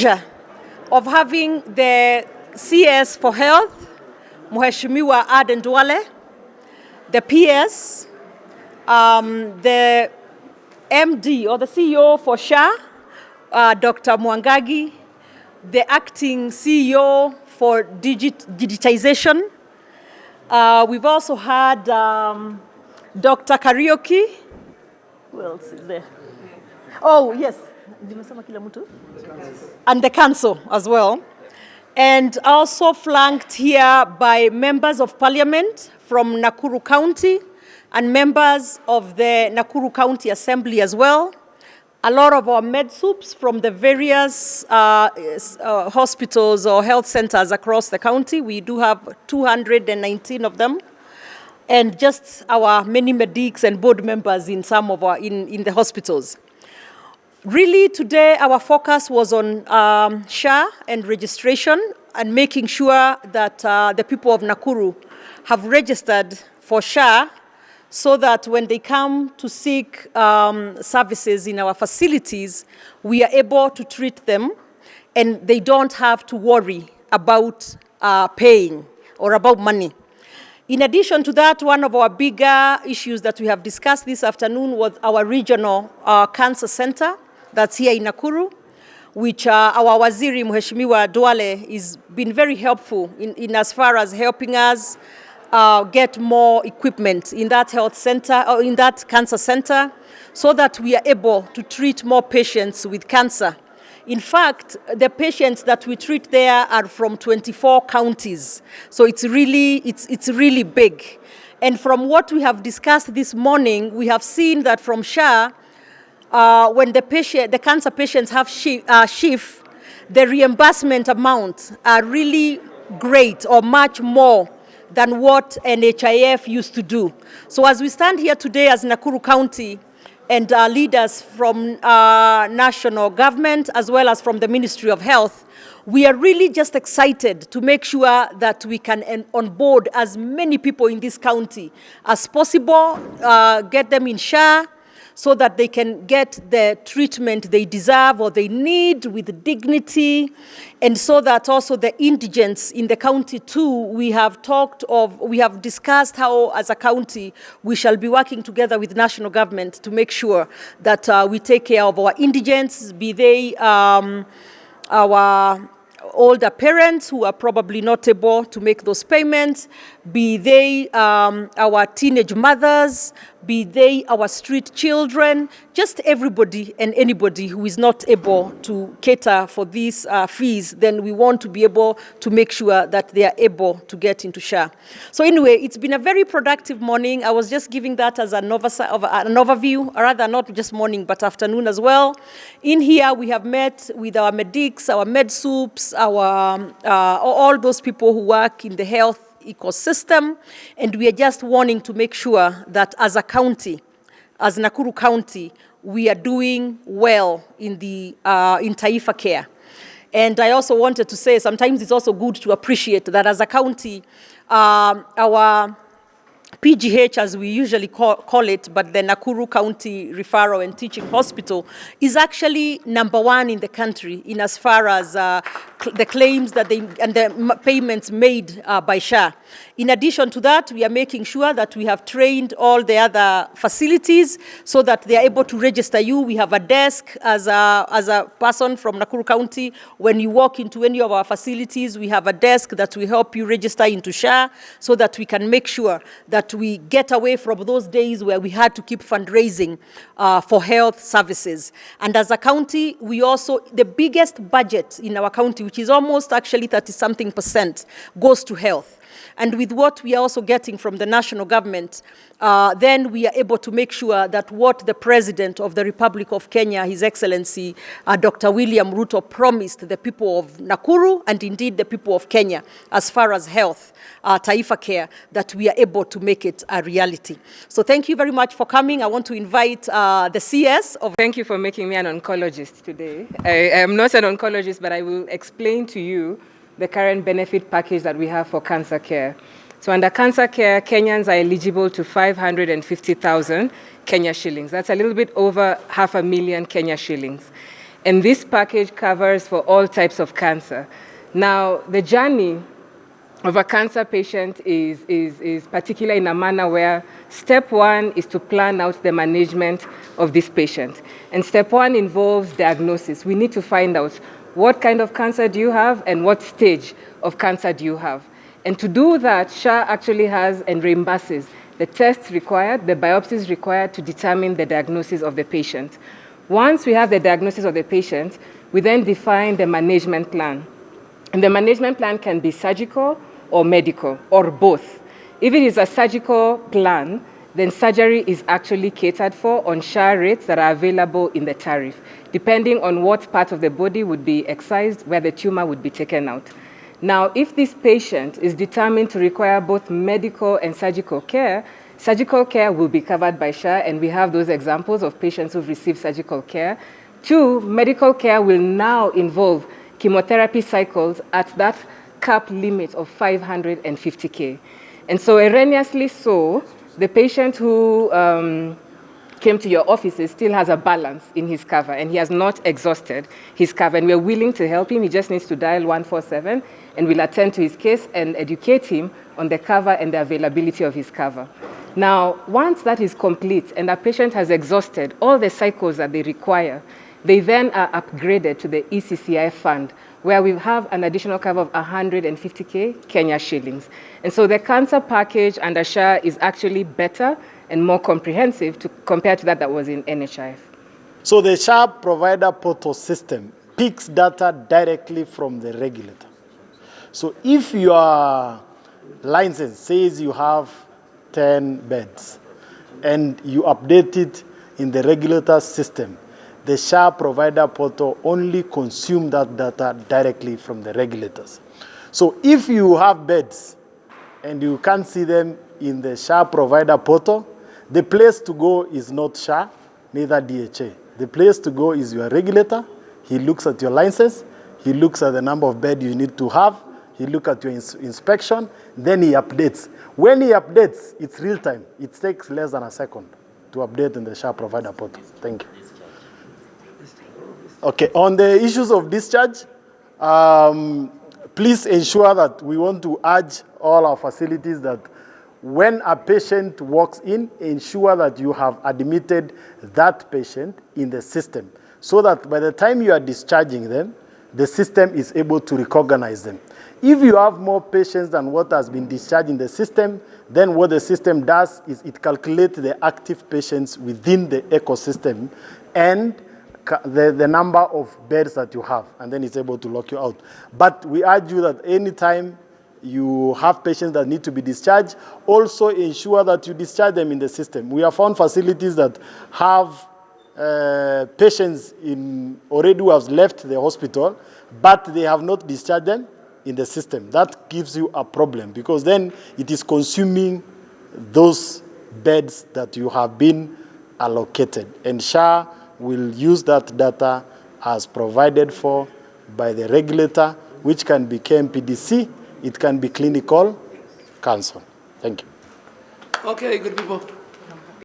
pleasure of having the CS for Health, Mheshimiwa Aden Duale, the PS, the MD or the CEO for SHA, Dr. Mwangagi, the acting CEO for digitization. We've also had Dr. Karaoke. Who else is there? Oh, yes. And the council as well. And also flanked here by members of parliament from Nakuru County and members of the Nakuru County Assembly as well. A lot of our med soups from the various hospitals or health centers across the county. We do have 219 of them. And just our many medics and board members in some of our, in the hospitals. Really today our focus was on SHA and registration and making sure that the people of Nakuru have registered for SHA so that when they come to seek services in our facilities, we are able to treat them and they don't have to worry about paying or about money. In addition to that, one of our bigger issues that we have discussed this afternoon was our regional cancer center that's here in Nakuru, which our Waziri Mheshimiwa Duale has been very helpful in as far as helping us get more equipment in that health center or in that cancer center so that we are able to treat more patients with cancer. In fact, the patients that we treat there are from 24 counties. So it's really big. And from what we have discussed this morning, we have seen that from SHA, when the cancer patients have shift, the reimbursement amounts are really great or much more than what NHIF used to do. So as we stand here today as Nakuru County and leaders from national government as well as from the Ministry of Health, we are really just excited to make sure that we can onboard as many people in this county as possible, get them in SHA, so that they can get the treatment they deserve or they need with dignity, and so that also the indigents in the county too, we have discussed how as a county we shall be working together with national government to make sure that we take care of our indigents, be they our older parents who are probably not able to make those payments, be they our teenage mothers, be they our street children, just everybody and anybody who is not able to cater for these fees, then we want to be able to make sure that they are able to get into SHA. So anyway, it's been a very productive morning. I was just giving that as an overview, or rather not just morning, but afternoon as well. In here, we have met with our medics, our med soups, our all those people who work in the health ecosystem, and we are just wanting to make sure that as a county, as Nakuru County, we are doing well in the in Taifa Care. And I also wanted to say sometimes it's also good to appreciate that as a county, our PGH, as we usually call it, but the Nakuru County Referral and Teaching Hospital is actually #1 in the country in as far as the claims that and the payments made by SHA. In addition to that, we are making sure that we have trained all the other facilities so that they are able to register you. We have a desk as a person from Nakuru County. When you walk into any of our facilities, we have a desk that will help you register into SHA so that we can make sure that we get away from those days where we had to keep fundraising for health services. And as a county, we also, the biggest budget in our county, which is almost actually 30-something%, goes to health. And with what we are also getting from the national government, then we are able to make sure that what the President of the Republic of Kenya, His Excellency, Dr. William Ruto, promised the people of Nakuru and indeed the people of Kenya as far as health, Taifa Care, that we are able to make it a reality. So thank you very much for coming. I want to invite the CS of... Thank you for making me an oncologist today. I am not an oncologist, but I will explain to you the current benefit package that we have for cancer care. So under cancer care, Kenyans are eligible to 550,000 Kenya shillings. That's a little bit over 500,000 Kenya shillings. And this package covers for all types of cancer. Now, the journey of a cancer patient is particular in a manner where step one is to plan out the management of this patient. And step one involves diagnosis. We need to find out what kind of cancer do you have and what stage of cancer do you have. And to do that, SHA actually has and reimburses the tests required, the biopsies required to determine the diagnosis of the patient. Once we have the diagnosis of the patient, we then define the management plan. And the management plan can be surgical or medical, or both. If it is a surgical plan, then surgery is actually catered for on SHA rates that are available in the tariff, depending on what part of the body would be excised, where the tumor would be taken out. Now, if this patient is determined to require both medical and surgical care will be covered by SHA, and we have those examples of patients who've received surgical care. 2, medical care will now involve chemotherapy cycles at that cap limit of 550K. And so erroneously so, the patient who came to your offices still has a balance in his cover, and he has not exhausted his cover. And we're willing to help him. He just needs to dial 147, and we'll attend to his case and educate him on the cover and the availability of his cover. Now, once that is complete and a patient has exhausted all the cycles that they require, they then are upgraded to the ECCI fund, where we have an additional cover of 150K Kenya shillings. And so the cancer package under SHA is actually better and more comprehensive compared to that was in NHIF. So the SHA provider portal system picks data directly from the regulator. So if your license says you have 10 beds and you update it in the regulator system, the SHA provider portal only consumes that data directly from the regulators. So if you have beds and you can't see them in the SHA provider portal, the place to go is not SHA, neither DHA. The place to go is your regulator. He looks at your license. He looks at the number of beds you need to have. He looks at your inspection. Then he updates. When he updates, it's real time. It takes less than a second to update in the SHA provider portal. Thank you. Okay, on the issues of discharge, please ensure that we want to urge all our facilities that when a patient walks in, ensure that you have admitted that patient in the system so that by the time you are discharging them, the system is able to recognize them. If you have more patients than what has been discharged in the system, then what the system does is it calculates the active patients within the ecosystem and the number of beds that you have, and then it's able to lock you out. But we urge you that anytime you have patients that need to be discharged, also ensure that you discharge them in the system. We have found facilities that have patients already who have left the hospital, but they have not discharged them in the system. That gives you a problem because then it is consuming those beds that you have been allocated. And SHA will use that data as provided for by the regulator, which can be KMPDC, it can be clinical counsel. Thank you. Okay, good people.